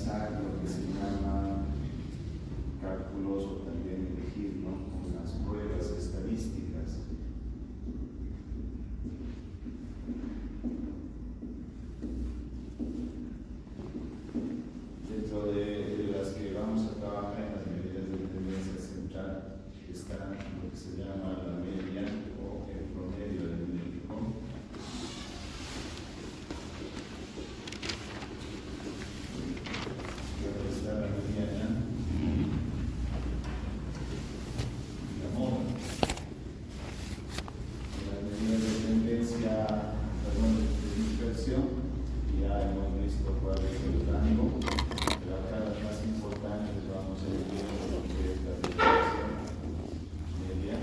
realizar lo que se llama cálculos o también elegir, ¿no?, unas pruebas estadísticas. Dentro de las que vamos a trabajar en las medidas de tendencia central está lo que se llama la media o el promedio aritmético. Luego está la mediana y la moda. En las medidas de tendencia, perdón, de dispersión, ya hemos visto cuál es el rango, pero acá las más importantes vamos a ir viendo lo que es la dispersión media,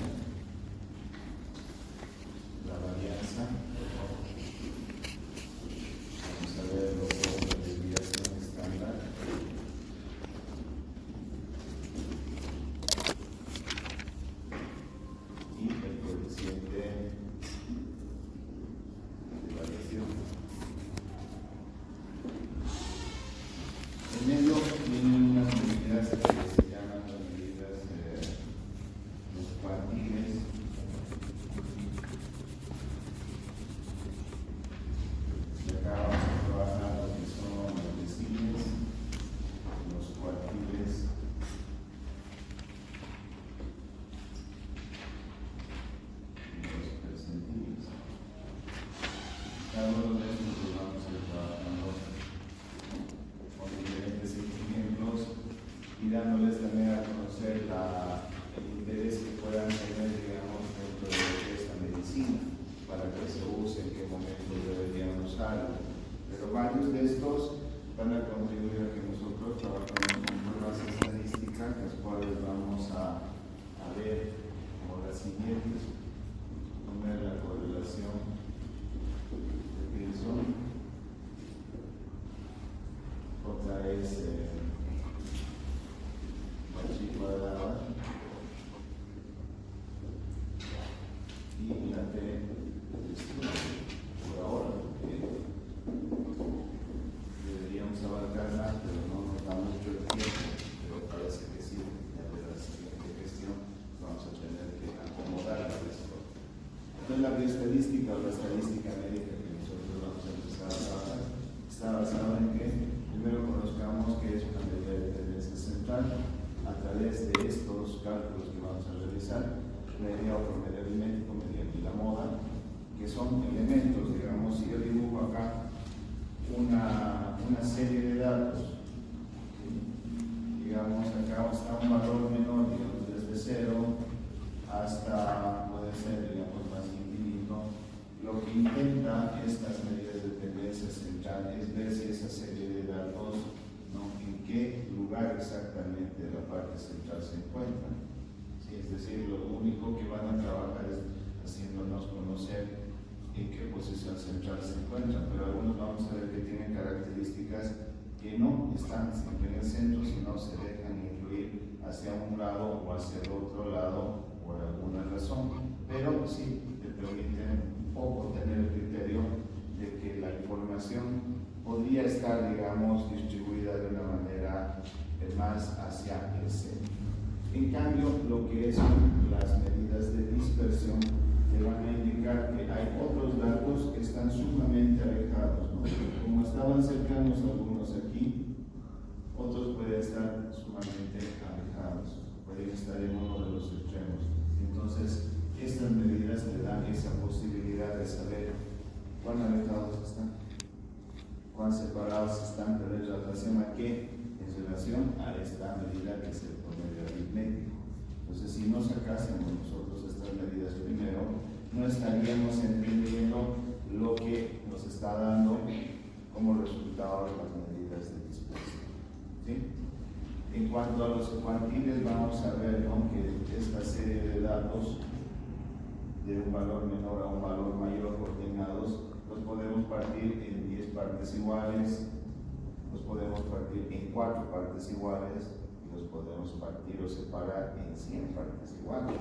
la varianza, vamos a ver lo que es la desviación estándar, y el coeficiente de variación. En medio vienen unas medidas que se llaman las medidas de los cuartiles. Y acá vamos a trabajar lo que son los deciles, los cuartiles y los percentiles. Cada uno de estos los vamos a ir trabajando con diferentes ejemplos y dándoles también a conocer el interés que puedan tener, digamos, dentro de lo que es la medicina, para que se use, en qué momento deberían usarlo. Pero varios de estos van a contribuir a que nosotros trabajemos con pruebas estadísticas, las cuales vamos a ver como las siguientes. Poner la correlación de Pearson. Otra es Chi cuadrada y la T por ahora, porque deberíamos abarcarla, pero no nos da mucho el tiempo, pero parece que sí. Ya de la siguiente gestión vamos a tener que acomodarla a esto. Entonces la bioestadística o la estadística médica que nosotros vamos a empezar a trabajar está basada en que primero conozcamos qué es una medida de tendencia central a través de estos cálculos que vamos a realizar, media o promedio aritmético, mediante la moda, que son elementos, digamos, si yo dibujo acá una serie de datos, ¿sí? Digamos, acá está un valor menor, digamos, desde 0 hasta, puede ser, digamos, más infinito. Lo que intenta estas medidas de tendencia central es ver si esa serie de datos, ¿no?, en qué lugar exactamente de la parte central se encuentra. ¿Sí? Es decir, lo único que van a trabajar es haciéndonos conocer en qué posición central se encuentran, pero algunos vamos a ver que tienen características que no están siempre en el centro, sino se dejan influir hacia un lado o hacia el otro lado por alguna razón, pero sí te permiten un poco tener el criterio de que la información podría estar, digamos, distribuida de una manera más hacia el centro. En cambio, lo que son las medidas de dispersión te van a indicar que hay otros datos que están sumamente alejados, ¿no? Como estaban cercanos algunos aquí, otros pueden estar sumamente alejados, pueden estar en uno de los extremos. Entonces, estas medidas te dan esa posibilidad de saber cuán alejados están, cuán separados están, pero en relación a qué, en relación a esta medida que es el promedio aritmético. Entonces, si no sacásemos nosotros estas medidas primero, no estaríamos entendiendo lo que nos está dando como resultado de las medidas de dispersión. ¿Sí? En cuanto a los cuantiles, vamos a ver, ¿no?, que esta serie de datos de un valor menor a un valor mayor ordenados, los podemos partir en 10 partes iguales, los podemos partir en 4 partes iguales, y los podemos partir o separar en 100 partes iguales.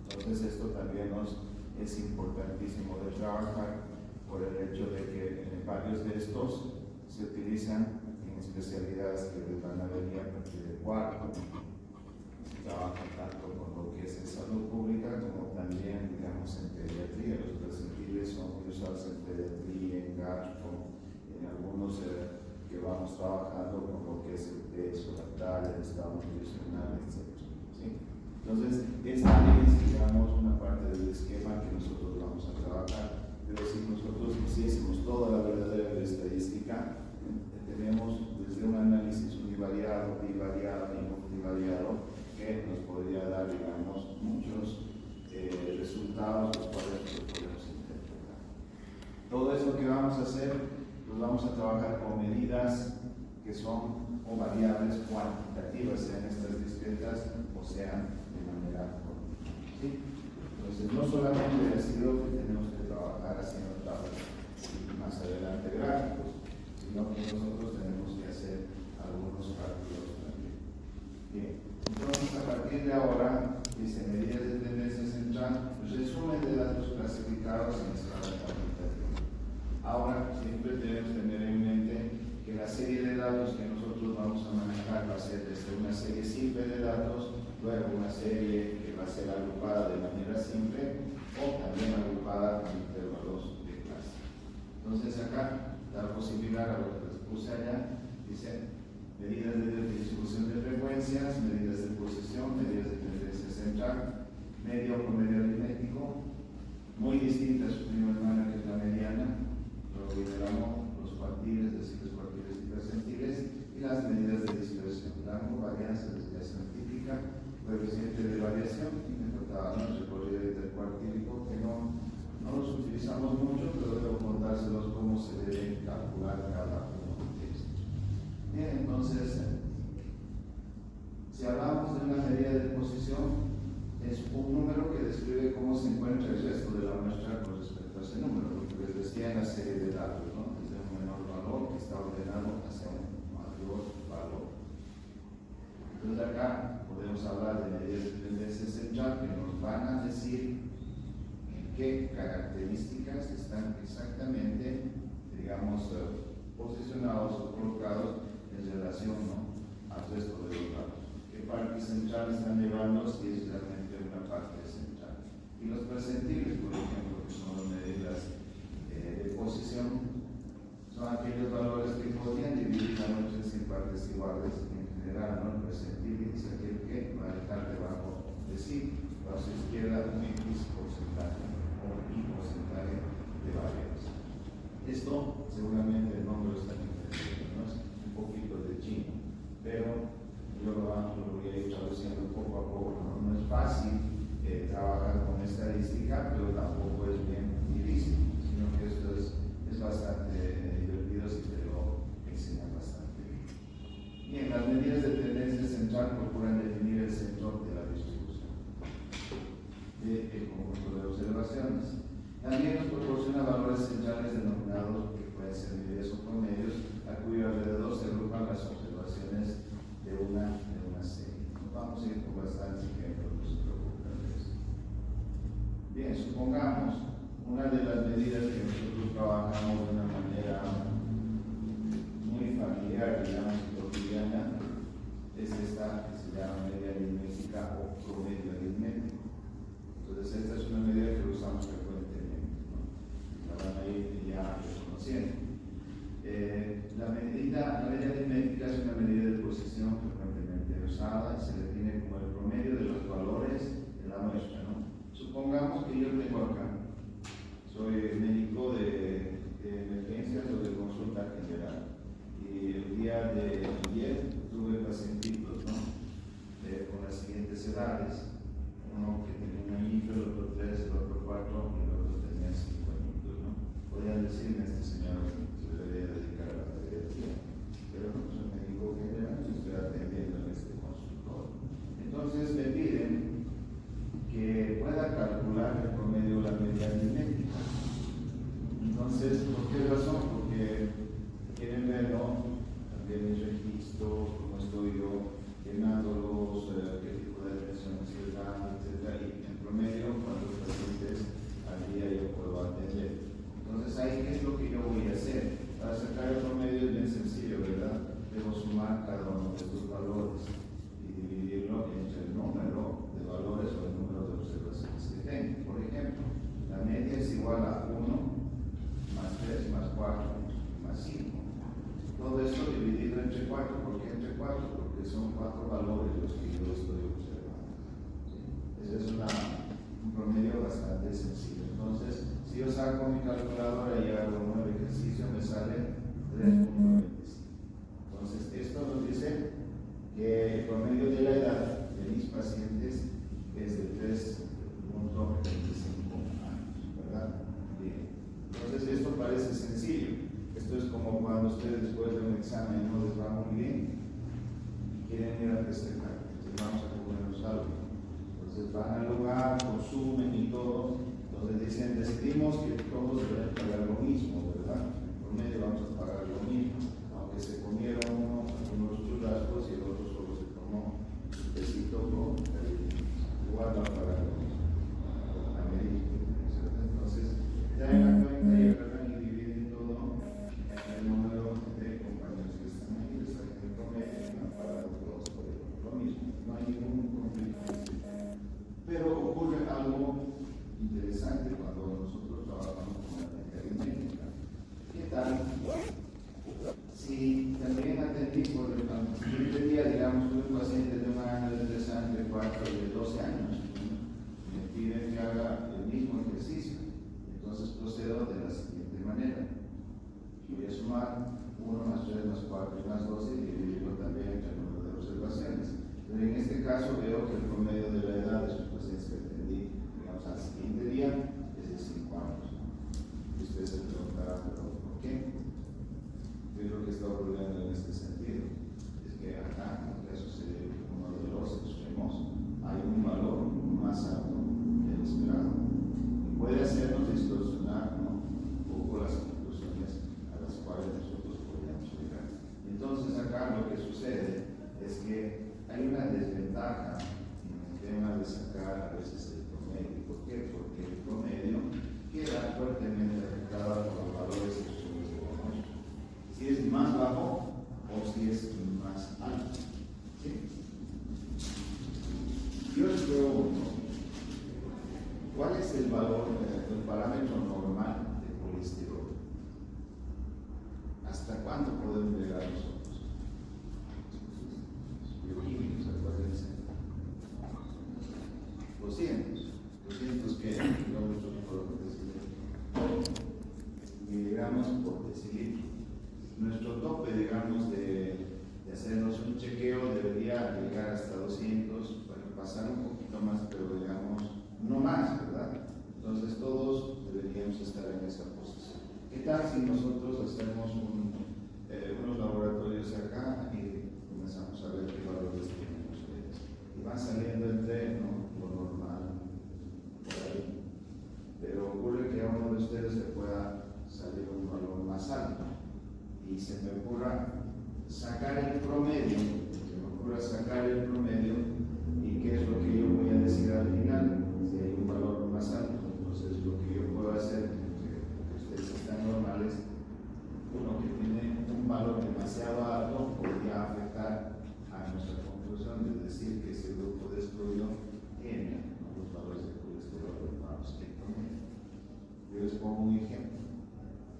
Entonces esto también nos es importantísimo de trabajar por el hecho de que varios de estos se utilizan en especialidades pruebas que les van a venir a partir del cuarto. Se trabaja tanto con lo que es en salud pública como también, digamos, en pediatría. Los presentibles son muy usados en pediatría, en gastro, en algunos que vamos trabajando con lo que es el peso, la talla, el estado nutricional, etc. ¿Sí? Entonces, esta es, digamos, una parte del esquema que nosotros vamos a trabajar. Pero si nosotros hiciésemos toda la verdadera estadística, tenemos desde un análisis univariado, bivariado y multivariado que nos podría dar, digamos, muchos resultados los cuales podemos interpretar. Todo esto que vamos a hacer, pues vamos a trabajar con medidas que son o variables cuantitativas, sean estas discretas o sean de manera continua. ¿Sí? Entonces, no solamente ha sido que tenemos que trabajar haciendo tablas y más adelante gráficos, sino que nosotros tenemos que hacer algunos cálculos también. Bien, entonces a partir de ahora, dice medidas de tendencia central, resumen de datos clasificados en escala cuantitativa. Ahora, siempre debemos tener en mente que la serie de datos que nosotros vamos a manejar va a ser desde una serie simple de datos, luego una serie que va a ser agrupada de manera simple o también agrupada con intervalos de clase. Entonces acá, la posibilidad a lo que les puse allá, dice medidas de distribución de frecuencias, medidas de posición, medidas de tendencia central, medio o promedio aritmético, muy distinta a su prima hermana que es la mediana, luego viene los cuartiles, deciles, cuartiles y percentiles, y las medidas de dispersión, rango, varianza, desviación típica, coeficiente de variación, y me faltaba el recorrido intercuartílico, que no los utilizamos mucho, pero debo contárselos cómo se debe calcular cada uno de estos. Bien, entonces, si hablamos de una medida de posición, es un número que describe cómo se encuentra el resto de la muestra con respecto a ese número, lo que les decía en la serie de datos, ¿no? Desde un menor valor que está ordenado hacia un mayor valor. Entonces acá podemos hablar de medidas de tendencia central que nos van a decir en qué características están exactamente, digamos, posicionados o colocados en relación, ¿no?, al resto de los datos. ¿Qué parte central están llevando si es realmente una parte central? Y los percentiles, por ejemplo, que son las medidas de posición, son aquellos valores que podrían dividir la muestra en partes iguales en general, ¿no? El percentile es aquel que va a dejar debajo de sí, a su izquierda un X porcentaje o un Y porcentaje de variables. Esto seguramente el nombre está diferente, ¿no? Es un poquito de chino, pero yo lo voy a ir traduciendo poco a poco. No es fácil trabajar con estadística, pero tampoco es bien difícil, sino que esto es bastante divertido si te lo enseñan bastante bien. Bien, las medidas de tendencia central procuran definir el centro de la distribución del conjunto de observaciones. También nos proporciona valores centrales denominados, que pueden ser medidas o promedios, a cuyo alrededor se agrupan las observaciones de una serie. Vamos a ir con bastantes ejemplos, no se preocupen de eso. Bien, supongamos una de las medidas que nosotros trabajamos de una manera muy familiar, digamos, cotidiana, es esta que se llama media aritmética o promedio aritmético. Entonces, esta es una medida que usamos frecuentemente, ¿no? La van a ir ya reconociendo. La media aritmética es una medida de posición frecuentemente usada y se define como el promedio de los valores de la muestra, ¿no? Supongamos que yo tengo acá, soy médico de emergencias o de consulta general, y el día de ayer tuve pacientitos, ¿no?, con las siguientes edades: uno que tenía un añito, el otro 3, el otro 4 y el otro tenía 5 añitos, ¿no? Podrían decirme, este señor se debería dedicar a la pediatría, pero no soy médico general, yo estoy atendiendo en este consultorio. Entonces me piden que pueda calcular el promedio de la media aritmética. Entonces, ¿por qué razón? Porque quieren ver, ¿no?, también mis registros, cómo estoy yo llenándolos, qué tipo de atención estoy dando, etc. Y en promedio, cuántos pacientes al día yo puedo atender. Entonces, ahí, ¿qué es lo que yo voy a hacer? porque son 4 valores los que yo estoy observando. ¿Sí? Ese es un promedio bastante sencillo. Entonces, si yo saco mi calculadora y hago 9 ejercicios, me sale 3.25. Entonces, esto nos dice que el promedio de la edad de mis pacientes es de 3.25 años, ¿verdad? Bien. Entonces, esto parece sencillo. Esto es como cuando ustedes después de un examen no les va muy bien y quieren ir a festejar. Entonces, vamos a comernos algo. Entonces, van al lugar, consumen y todo. Entonces, dicen, decidimos que todos deben pagar lo mismo, ¿verdad? Por medio vamos a pagar lo mismo. Aunque se comieron unos churrascos y el otro solo se tomó un besito con igual va a pagar lo mismo. Entonces, ya en la cuenta y agarran y dividen todo el número de compañeros que están ahí, les salen el promedio y van a pagar todos por lo mismo. No hay ningún conflicto. Pero ocurre algo interesante cuando nosotros trabajamos con la técnica. ¿Qué tal? Si también atendí por el siguiente día, digamos, un paciente de 1 año, de 3 años, de 4, de 12 años, me piden que haga el mismo ejercicio. Entonces procedo de la siguiente manera. Voy a sumar 1 más 3 más 4 más 12 y dividirlo también entre el número de observaciones. Pero en este caso veo que el promedio de la edad de sus pacientes que atendí, digamos, al siguiente día es de 5 años. Y ustedes se preguntarán, ¿pero por qué? ¿Qué es lo que está ocurriendo en este sentido? Es que acá, en el caso de uno de los extremos, hay un valor más alto del esperado. Y puede hacernos distorsionar, ¿no?, un poco las conclusiones a las cuales nosotros podríamos llegar. Entonces acá lo que sucede es que hay una desventaja en el tema de sacar a veces el promedio. ¿Por qué? Porque el promedio queda fuertemente afectado por los valores sexuales de la muestra. Si es más bajo o si es más alto. ¿Sí? Yo les pregunto, ¿cuál es el valor, el parámetro normal de colesterol? ¿Hasta cuánto podemos llegar nosotros? Bioquímicos, acuérdense. 200 que kilómetros por decilitro. Miligramos por decilitro. Nuestro tope, digamos, de hacernos un chequeo debería llegar hasta 200, bueno, pasar un poquito más, pero digamos, no más, ¿verdad? Entonces todos deberíamos estar en esa posición. ¿Qué tal si nosotros hacemos unos laboratorios acá y comenzamos a ver qué valores tienen ustedes? Y van saliendo entre, ¿no?, lo normal, por ahí. Pero ocurre que a uno de ustedes le pueda salir un valor más alto. Y se me ocurra sacar el promedio, y qué es lo que yo voy a decir al final, si hay un valor más alto. Entonces lo que yo puedo hacer, que ustedes están normales, uno que tiene un valor demasiado alto podría afectar a nuestra conclusión de decir que ese grupo de estudio tiene los valores de colesterol elevados que promedio. Yo les pongo un ejemplo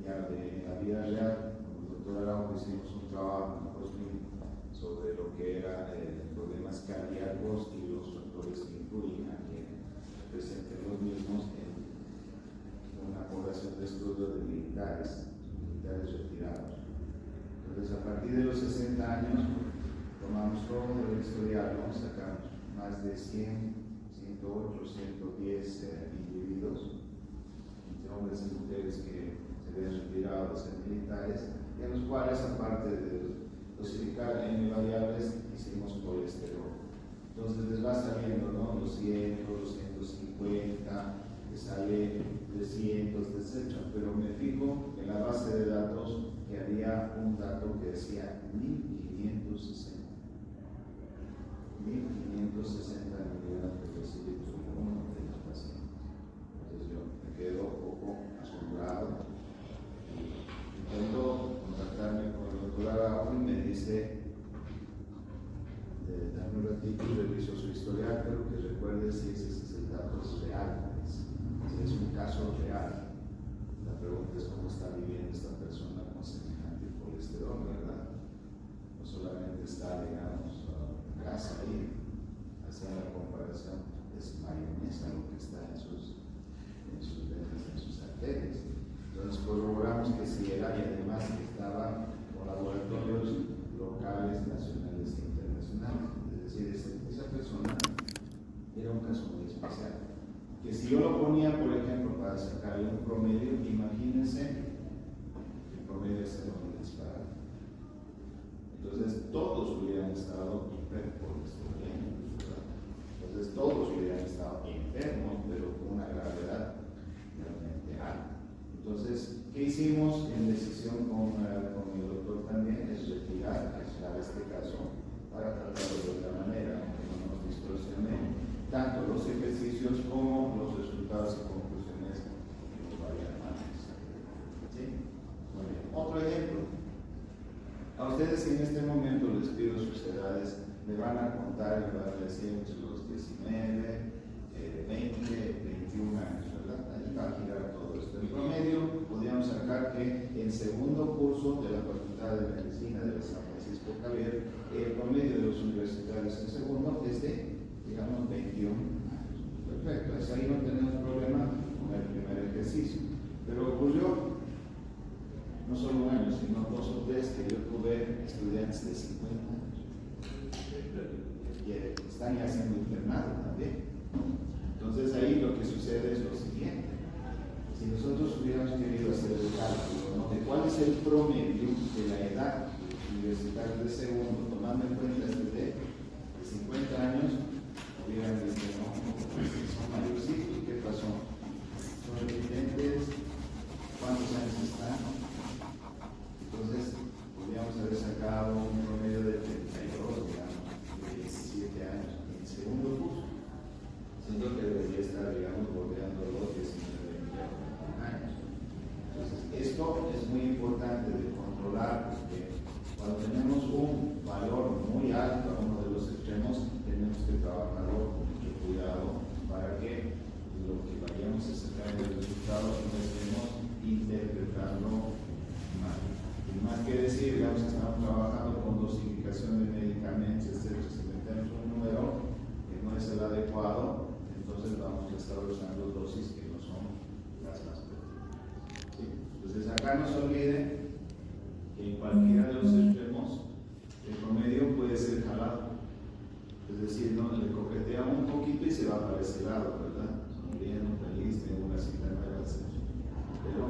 ya de la vida real. Araujo hicimos un trabajo en postclínico sobre lo que eran problemas cardíacos y los factores que influyen a que presenten los mismos en una población de estudio de militares retirados. Entonces, a partir de los 60 años, tomamos todo el historial, ¿no? Sacamos más de 100, 108, 110 individuos, entre hombres y mujeres que se ven retirados en militares, y en los cuales, aparte de dosificar en variables, hicimos colesterol. Entonces les va saliendo, ¿no?, 200, 250, les sale 300, etc. Pero me fijo en la base de datos que había un dato que decía 1560. 1560 miligramos de decilitro por uno de los pacientes. Entonces yo me quedo un poco asombrado. Intento contactarme con el doctor Araujo y me dice, dame un ratito y reviso su historial, pero que recuerde si ese es el dato real, si es un caso real. La pregunta es cómo está viviendo esta persona con semejante colesterol, ¿verdad? No solamente está, digamos, grasa ahí, hacían la comparación, es mayonesa lo que está en sus venas, en sus arterias. Entonces corroboramos que sí era, y además que estaba con laboratorios locales, nacionales e internacionales. Es decir, esa persona era un caso muy especial. Que si yo lo ponía, por ejemplo, para sacarle un promedio, imagínense, el promedio es un disparate. Entonces todos hubieran estado enfermos, entonces todos hubieran estado enfermos, pero con una gravedad realmente alta. Entonces, ¿qué hicimos en decisión con mi doctor también? Es retirar este caso para tratarlo de otra manera, aunque no nos distorsione tanto los ejercicios como los resultados y conclusiones que nos vayan a analizar. ¿Sí? Muy bien. Otro ejemplo. A ustedes en este momento les pido sus edades, me van a contar, me van a decir entre los 19, 20, 21 años, ¿verdad? Ahí va a girar todo esto. En promedio, podríamos sacar que en segundo curso de la Facultad de Medicina de la San Francisco Javier, el promedio de los universitarios en segundo es de, digamos, 21 años. Perfecto, es ahí no tenemos problema con el primer ejercicio. Pero ocurrió no solo un año, sino 2 o 3 que yo tuve estudiantes de 50 años. Y están ya siendo internados también. Entonces ahí lo que sucede es lo siguiente. Si nosotros hubiéramos querido hacer el cálculo, ¿no?, de cuál es el promedio de la edad de los universitarios de segundo, tomando en cuenta este de 50 años, hubieran dicho, no, son mayorcitos, ¿qué pasó? Son residentes, ¿cuántos años están? Entonces, podríamos haber sacado un promedio de 32, digamos, de 17 años en segundo curso, siendo que debería estar, digamos, bordeando los 19 años. Entonces, esto es muy importante de controlar, porque cuando tenemos un valor muy alto a uno de los extremos, tenemos que trabajarlo con mucho cuidado para que lo que vayamos a sacar del resultado no estemos interpretando mal. Y más que decir, digamos que estamos trabajando con dosificación de medicamentos, etc. Si metemos un número que no es el adecuado, entonces vamos a estar usando dosis que no son las más pertinentes. ¿Sí? Entonces acá no se olviden que en cualquiera de los extremos el promedio puede ser jalado. Es decir, no le coquetea un poquito y se va para ese lado, ¿verdad? Sonriendo, feliz, tengo una cita nueva, etc. Pero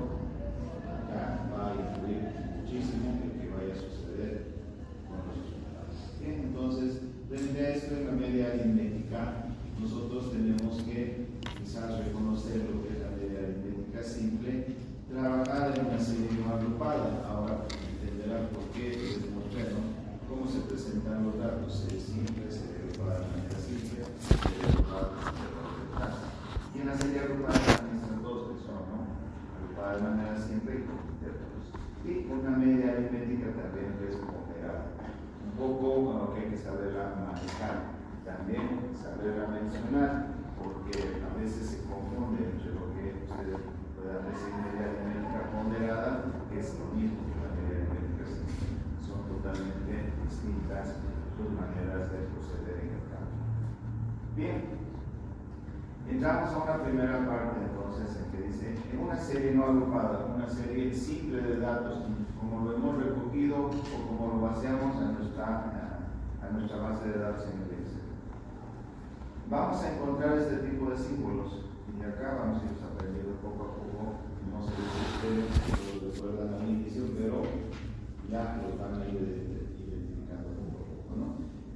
acá va a influir muchísimo en que vaya a suceder con los resultados. Bien, entonces, frente a esto, en la media aritmética, nosotros tenemos que quizás reconocer lo que es la media aritmética simple, trabajar en una serie no agrupada. Ahora entenderán por qué les demostré, ¿no?, cómo se presentan los datos, serie simple, serie agrupada de manera simple, serie agrupada de manera agrupada. Y en la serie agrupada también estas dos que son, ¿no?, agrupada de manera simple y con intervalos. Y una media aritmética también que es ponderada. Un poco que hay que saberla manejar, también saberla mencionar, porque a veces se confunde entre lo que ustedes puedan decir media aritmética ponderada, que es lo mismo que la media aritmética simple. Son totalmente distintas sus maneras de proceder en el campo. Bien, entramos a una primera parte entonces en que dice, en una serie no agrupada, una serie simple de datos, como lo hemos recogido o como lo vaciamos a nuestra base de datos en el Excel. Vamos a encontrar este tipo de símbolos y acá vamos a ir aprendiendo poco a poco, no sé si ustedes lo recuerdan al inicio, pero ya lo van a ir identificando poco a poco, ¿no?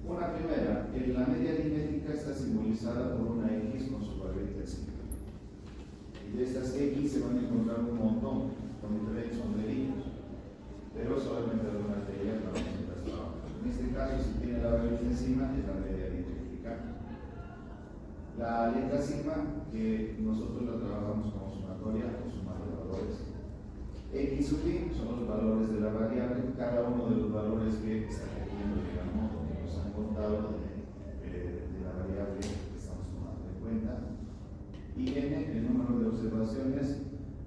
Una primera, la media aritmética está simbolizada por una X con su barrita simple. Y de estas X se van a encontrar un montón con diferentes sombreritos, pero solamente algunas de ellas vamos a estar trabajando. En este caso, si tiene la barrita encima, es la media aritmética. La letra sigma, que nosotros la trabajamos como sumatoria o sumando valores. X sub i son los valores de la variable, cada uno de los valores que está teniendo, digamos, o que nos han contado de la variable que estamos tomando en cuenta. Y n, el número de observaciones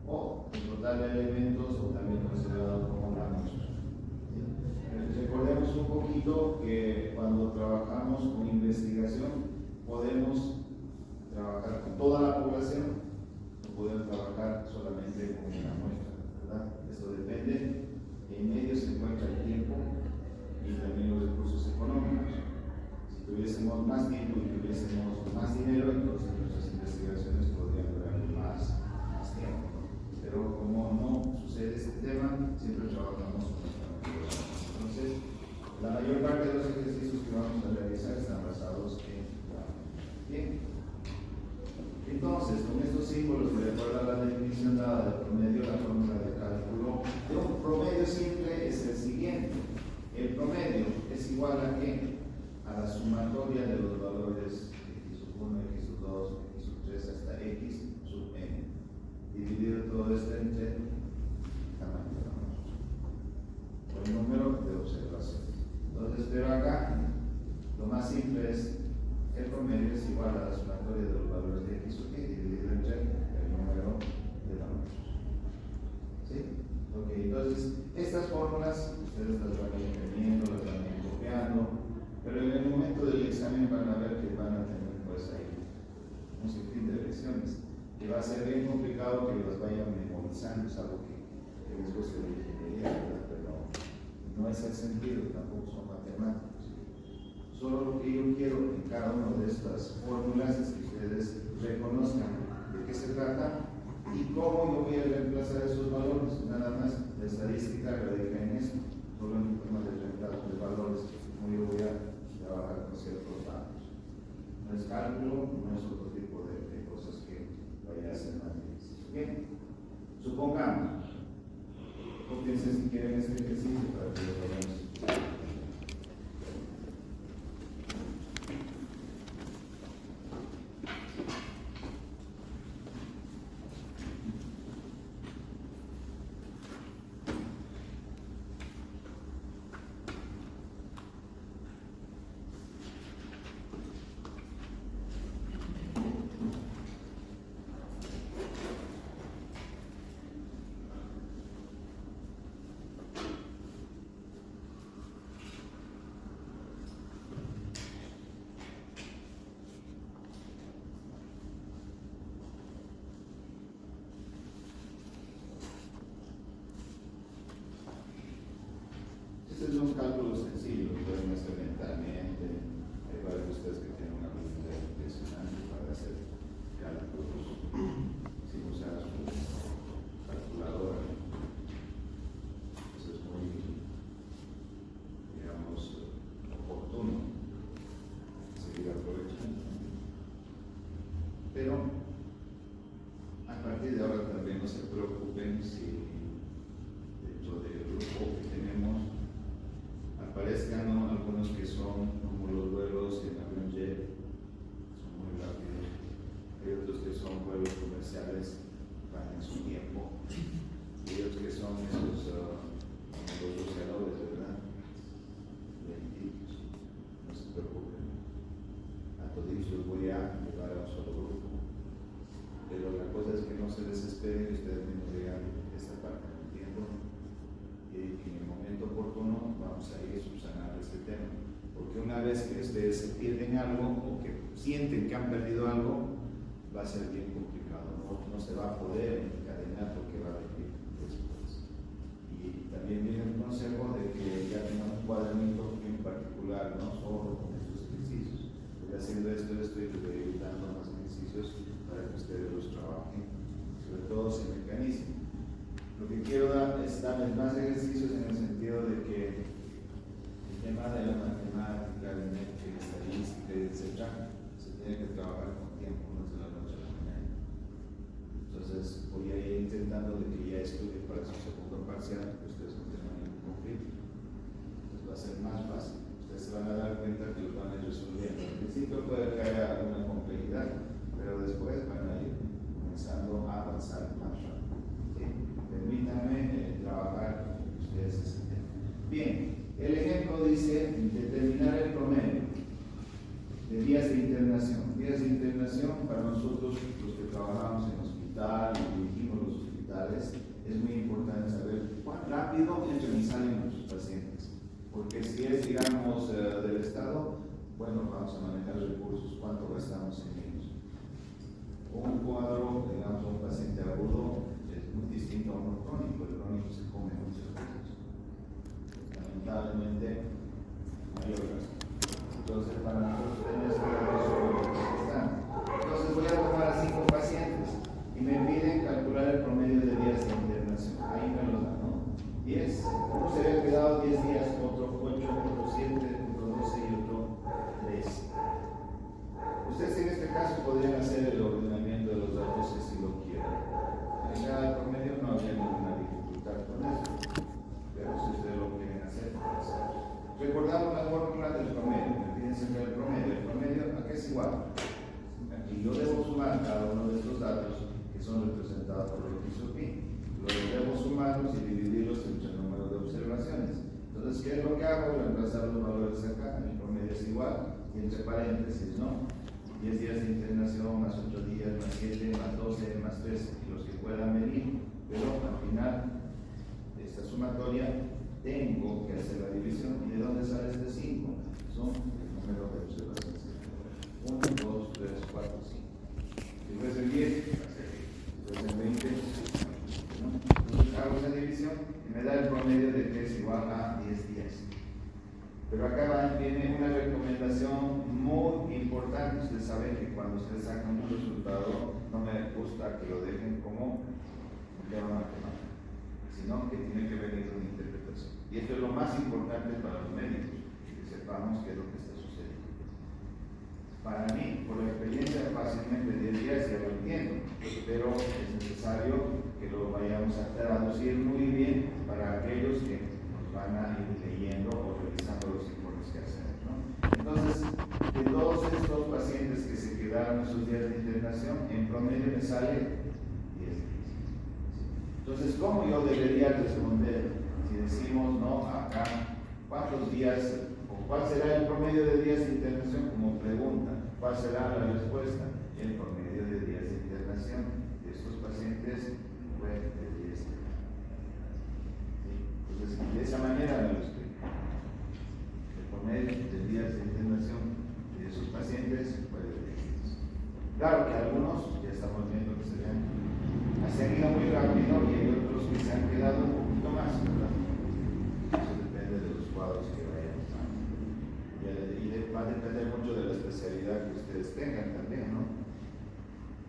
o el total de elementos, o también considerado como la muestra. Recordemos un poquito que porque cuando trabajamos con investigación podemos trabajar con toda la población, no podemos trabajar solamente con una muestra, ¿verdad? Esto depende, en medio se encuentra el tiempo y también los recursos económicos. Si tuviésemos más tiempo y tuviésemos más dinero, entonces nuestras investigaciones podrían durar más tiempo, ¿no? Pero como no sucede este tema, siempre trabajamos con esta metodología. Entonces, la mayor parte de los ejercicios que vamos a realizar están basados en la. Bien. Entonces, con estos símbolos, de acuerdo a la definición dada del promedio, la fórmula de cálculo de un promedio simple es el siguiente. El promedio es igual a ¿qué? A la sumatoria de los valores x1, x2, x3 hasta x sub n. Dividido todo esto entre tamaño de la muestra, por el número de observaciones. Entonces, pero acá, lo más simple es el promedio es igual a la sumatoria de los valores de x sub n dividido entre el número de la muestra. ¿Sí? Ok, entonces, estas fórmulas ustedes las van a ir imprimiendo, las van a ir copiando, pero en el momento del examen van a ver que van a tener pues ahí un sinfín de lecciones, que va a ser bien complicado que las vayan memorizando, es algo que les gusta de ingeniería, ¿verdad? Pero no es el sentido, tampoco son matemáticos. Solo lo que yo quiero en cada una de estas fórmulas es que ustedes reconozcan de qué se trata y cómo yo voy a reemplazar esos valores. Nada más, la estadística radica en esto, solo en el tema del reemplazo de valores, como yo voy a trabajar con ciertos datos. No es cálculo, no es otro tipo de cosas que vaya a ser más difícil. Bien, supongamos, o piensen si quieren este ejercicio para que lo vayamos. Este es un cálculo sencillo, lo pueden hacer mentalmente. Hay varios de ustedes que tienen una habilidad impresionante para hacer cálculos sin usar su calculadora. Eso es muy, digamos, oportuno seguir aprovechando. Pero a partir de ahora también no se preocupen si dentro del grupo que tenemos aparezcan algunos que son como los vuelos en avión jet, son muy rápidos. Hay otros que son vuelos comerciales, van en su tiempo. Y hay otros que son esos los rociadores, ¿verdad? Lentitos. No se preocupen. A todos los voy a llevar a un solo grupo. Pero la cosa es que no se desesperen y ustedes mismos digan, esta parte no entiendo. Y en el momento oportuno vamos a ir subsanando este tema, porque una vez que ustedes se pierden algo o que sienten que han perdido algo, va a ser bien complicado, no se va a poder encadenar lo que va a venir después. Y también viene el consejo de que ya tengan un cuadernito en particular, no solo con estos ejercicios, porque haciendo esto y les voy a ir dando más ejercicios para que ustedes los trabajen, sobre todo si mecanismo. Lo que quiero dar es darles más ejercicios en el sentido de que el tema de la matemática, la estadística, etc., se tiene que trabajar con tiempo, no es de la noche a la mañana. Entonces voy a ir intentando de que ya estudien para su segundo parcial, que ustedes no tengan ningún conflicto. Entonces va a ser más fácil. Ustedes se van a dar cuenta que lo van a ir resolviendo. Al principio puede caer alguna complejidad, pero después van a ir comenzando a avanzar más rápido. Permítanme trabajar con ustedes ese tema. Bien, el ejemplo dice determinar el promedio de días de internación. Días de internación para nosotros, los que trabajamos en hospital y dirigimos los hospitales, es muy importante saber cuán rápido entran y salen nuestros pacientes. Porque si es, digamos, de bueno, vamos a manejar recursos, ¿cuánto gastamos en ellos? Un cuadro, digamos, un paciente agudo es muy distinto a uno crónico. El crónico se come muchas veces. Lamentablemente, mayor gasto. Entonces, para nosotros tenemos que ver eso que están. Entonces, voy a tomar a 5 pacientes y me piden calcular el promedio de días de internación. Ahí me lo dan, ¿no? 10. Uno se había quedado 10 días, otro 8, otro 7, otro 12 y otro 13. Ustedes en este caso podrían hacer el ordenamiento de los datos si lo quieren. En cada promedio no habría ninguna dificultad con eso, pero si ustedes lo quieren hacer, pueden hacerlo. Recordamos la fórmula del promedio. Me piden sacar el promedio. ¿El promedio a qué es igual? Aquí yo debo sumar cada uno de estos datos que son representados por X o pi. Los debo sumarlos y dividirlos entre el número de observaciones. Entonces, ¿qué es lo que hago? Reemplazar los valores acá. El promedio es igual. Y entre paréntesis, ¿no? 10 días de internación, más 8 días, más 7, más 12, más 13, y los que puedan venir. Pero al final de esta sumatoria tengo que hacer la división. ¿Y de dónde sale este 5? Son el número de observaciones. 1, 2, 3, 4, 5. Después el 10, después el 20. ¿No? Entonces hago esa división y me da el promedio de que es igual a 10 días. Pero acá viene una recomendación muy importante. Ustedes saben que cuando ustedes sacan un resultado, no me gusta que lo dejen como teorema matemático, sino que tiene que venir una interpretación. Y esto es lo más importante para los médicos, que sepamos qué es lo que está sucediendo. Para mí, por la experiencia, fácilmente 10 días ya lo entiendo, pero es necesario que lo vayamos a traducir muy bien para aquellos que nos van a ir leyendo o revisando los informes que hacemos, ¿no? Entonces, de todos estos pacientes que se quedaron esos días de internación, en promedio me sale 10 días. Entonces, ¿cómo yo debería responder? Si decimos, no, acá, ¿cuántos días o cuál será el promedio de días de internación? Como pregunta, ¿cuál será la respuesta? El promedio de días de internación de estos pacientes fue de 10 días. ¿Sí? Entonces, de esa manera me lo explico. El promedio de días de internación de esos pacientes fue de 10 días. Claro que algunos, ya estamos viendo que se han ido muy rápido y hay otros que se han quedado un poquito más, ¿verdad? Eso depende de los cuadros que vayan usando. Y va a depender mucho de la especialidad que ustedes tengan también, ¿no?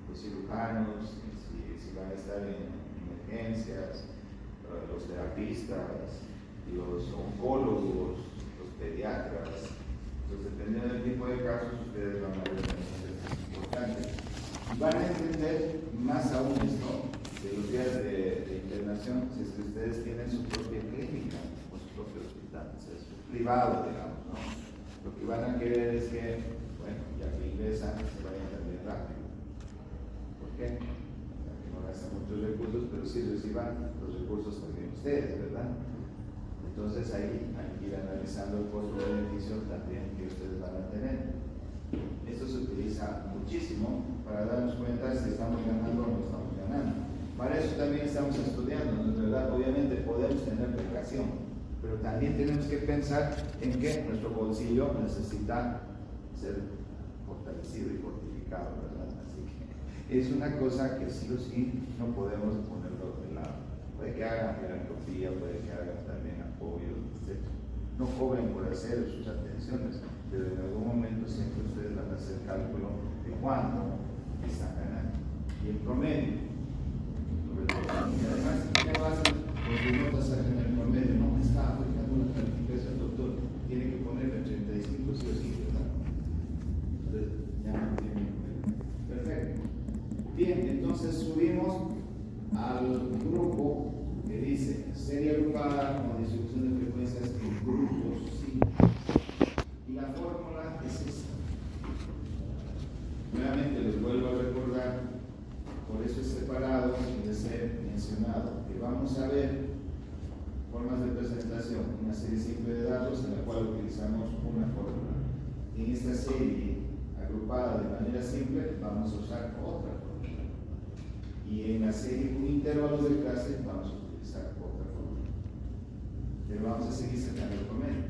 Los cirujanos, si van a estar en emergencias, los terapistas, los oncólogos, los pediatras. Entonces, dependiendo del tipo de casos, ustedes van a ver es importante. Y van a entender más aún esto de los días de internación, si es que ustedes tienen su propia clínica o su propio hospital, o sea, es privado, digamos, ¿no? Lo que van a querer es que, bueno, ya que ingresan, se vayan también rápido. ¿Por qué? Para que no gastan muchos recursos, pero sí reciban los recursos también ustedes, ¿verdad? Entonces ahí hay que ir analizando el costo-beneficio también que ustedes van a tener. Esto se utiliza muchísimo para darnos cuenta si estamos ganando o no estamos ganando. Para eso también estamos estudiando, ¿no es verdad? Obviamente podemos tener precaución, pero también tenemos que pensar en que nuestro bolsillo necesita ser fortalecido y fortificado, ¿verdad? Así que es una cosa que sí o sí no podemos ponerlo de lado. Puede que hagan filantropía, puede que hagan también apoyo, etc. No cobren por hacer sus atenciones, pero en algún momento siempre ustedes van a hacer cálculo de cuánto están ganando. Y el promedio, sobre todo. Y además, ¿qué pasa? Porque no pasa en el promedio, no me está afectando la calificación, doctor. Tiene que ponerle 35 sí o sí, ¿verdad? Entonces, ya no tiene perfecto. Bien, entonces subimos al grupo que dice serie agrupada con distribución de frecuencias en grupos, ¿sí? Y la fórmula es esta. Nuevamente les vuelvo a recordar, por eso es separado y de ser mencionado, que vamos a ver formas de presentación, una serie simple de datos en la cual utilizamos una fórmula. En esta serie agrupada de manera simple vamos a usar otra fórmula. Y en la serie con intervalos de clase vamos a utilizar otra fórmula. Pero vamos a seguir sacando el promedio.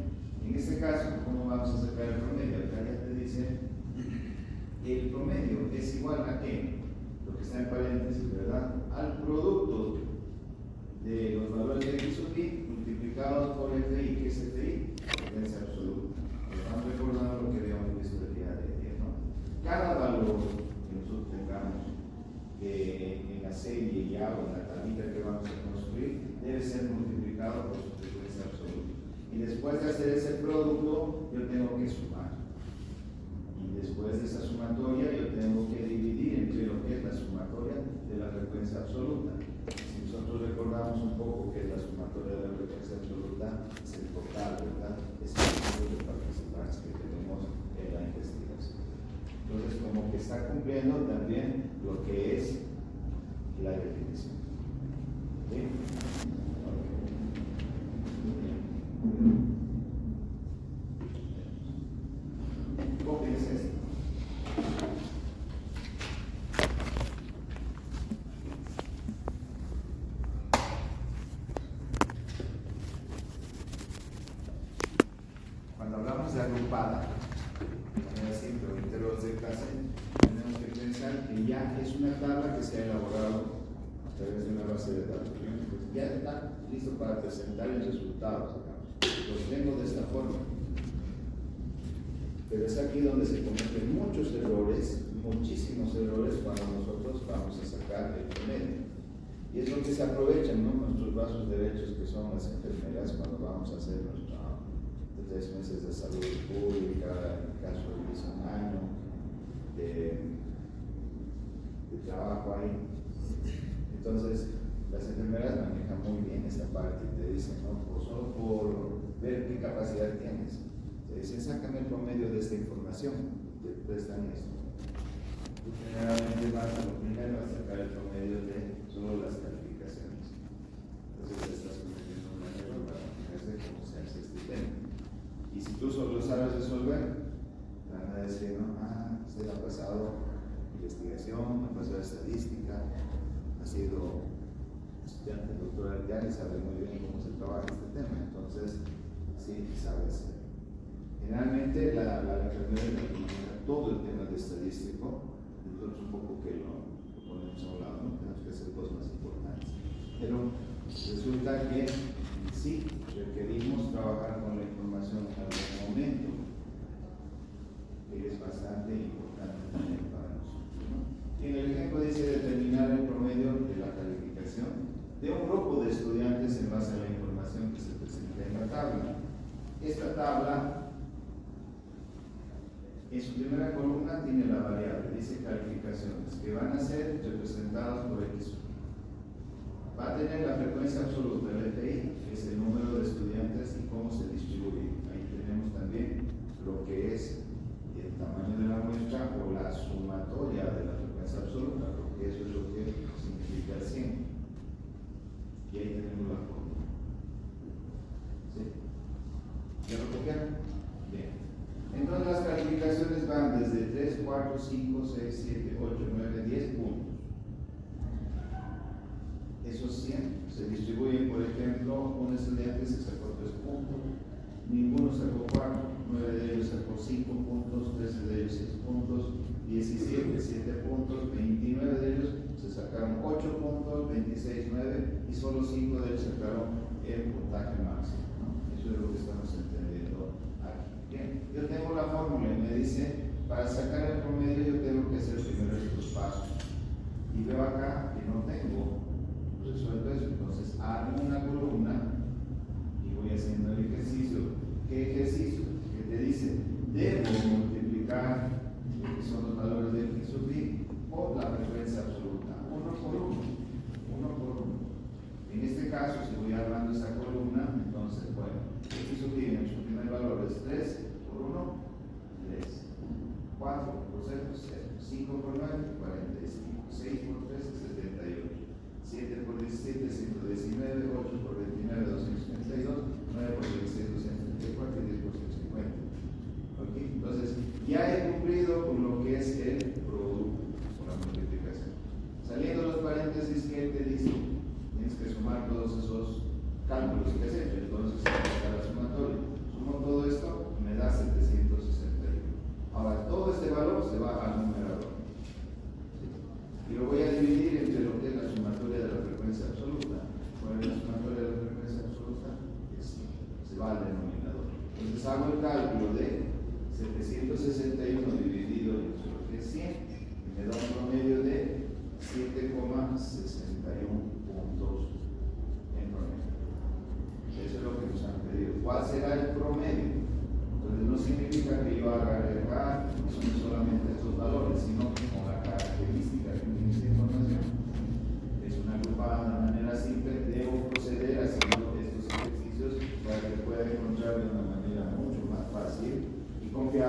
En este caso, ¿cómo vamos a sacar el promedio? Acá ya igual a qué, lo que está en paréntesis, ¿verdad? Al producto de los valores de X sub I multiplicados por FI, que es FI, potencia absoluta. Estamos recordando lo que habíamos visto el día de ayer, ¿no? Cada valor que nosotros tengamos en la serie ya o en la tablita que vamos a construir debe ser multiplicado por su frecuencia absoluta. Y después de hacer ese producto, yo tengo que sumar. Y después de esa sumatoria, yo tengo que dividir entre lo que es la sumatoria de la frecuencia absoluta. Si nosotros recordamos un poco que la sumatoria de la frecuencia absoluta es el total, ¿verdad? Es el número de participantes que tenemos en la investigación. Entonces, como que está cumpliendo también lo que es la definición. ¿Sí? Copien esto. Cuando hablamos de agrupada, de manera simple, o intervalos de clase, tenemos que pensar que ya es una tabla que se ha elaborado a través de una base de datos. Pues ya está listo para presentar el resultado, digamos. Los tengo de esta forma. Pero es aquí donde se cometen muchos errores, muchísimos errores, cuando nosotros vamos a sacar el promedio. Y es lo que se aprovechan, ¿no? Nuestros brazos derechos, que son las enfermeras, cuando vamos a hacer nuestro 3 meses de salud pública, en el caso de un año de trabajo ahí. Entonces, las enfermeras manejan muy bien esta parte y te dicen, no, pues solo por ver qué capacidad tienes. Te dicen, sácame el promedio de esta información, te prestan esto. Tú generalmente vas a lo primero a sacar el promedio de solo las calificaciones. Entonces, estás cometiendo un error para imaginarse cómo se hace este tema. Y si tú solo sabes resolver, van a decir, no, usted ha pasado investigación, ha pasado estadística, ha sido estudiante doctoral ya y sabe muy bien cómo se trabaja este tema. Entonces, sí, sabes. Generalmente, la enfermera maneja todo el tema de estadístico, nosotros un poco que lo ponemos a un lado, ¿no? Tenemos que hacer cosas más importantes. Pero resulta que sí, requerimos trabajar con la información en algún momento, que es bastante importante también para nosotros, ¿no? Y en el ejemplo dice determinar el promedio de la calificación de un grupo de estudiantes en base a la información que se presenta en la tabla. Esta tabla, en su primera columna, tiene la variable, dice calificaciones, que van a ser representadas por X. Va a tener la frecuencia absoluta del FI, que es el número de estudiantes y cómo se distribuye. Ahí tenemos también lo que es el tamaño de la muestra o la sumatoria de la frecuencia absoluta, porque eso es lo que significa el 100. Y ahí tenemos la fórmula. ¿Sí? ¿Ya lo copiaron? Bien. Entonces las calificaciones van desde 3, 4, 5, 6, 7, 8, 9, 10 puntos. Esos 100 se distribuyen, por ejemplo, un estudiante se sacó 3 puntos, ninguno sacó 4, 9 de ellos sacó 5 puntos, 13 de ellos 6 puntos, 17, 7 puntos, 29 de ellos se sacaron 8 puntos, 26, 9 y solo 5 de ellos sacaron el puntaje máximo, ¿no? Eso es lo que estamos entendiendo aquí. Bien, yo tengo la fórmula y me dice, para sacar el promedio yo tengo que hacer primero estos pasos. Y veo acá que no tengo resuelto eso, entonces hago una columna y voy haciendo el ejercicio. ¿Qué ejercicio? Que te dice, debo multiplicar lo que son los valores de X sub I por la frecuencia absoluta, uno por uno. En este caso, si voy armando esta columna, entonces, bueno, X sub I en su primer valor es 3 por 1, 3, 4 por 0, 0, 5 por 9, 45, 6 por 3, 78. 7 por 17, 119, 8 por 29, 232, 9 por 26, 234 y 10 por 150. ¿Ok? Entonces, ya he cumplido con lo que es el producto, con la multiplicación. Saliendo los paréntesis, ¿qué te dice? Tienes que sumar todos esos cálculos que has hecho. Entonces, para la sumatoria, sumo todo esto, me da 761. Ahora, todo este valor se va al numerador.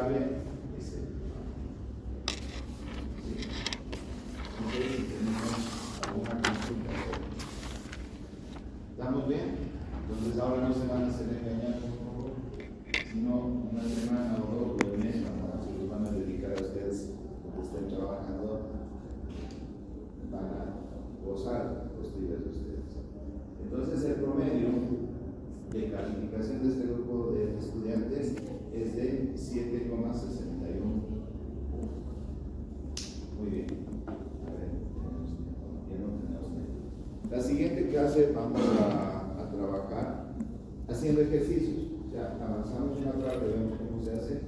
clave es el. ¿Sí? No sé si tenemos alguna consulta. ¿Estamos bien? Entonces ahora no se van a hacer engañar, por favor, sino una semana o dos o el mes se los van a dedicar a ustedes que estén trabajando, van a gozar los días de ustedes. Entonces el promedio de calificación de este grupo de estudiantes es de 7,61. Muy bien. A ver, ya no tenemos tiempo. La siguiente clase vamos a trabajar haciendo ejercicios. O sea, avanzamos una parte, vemos cómo se hace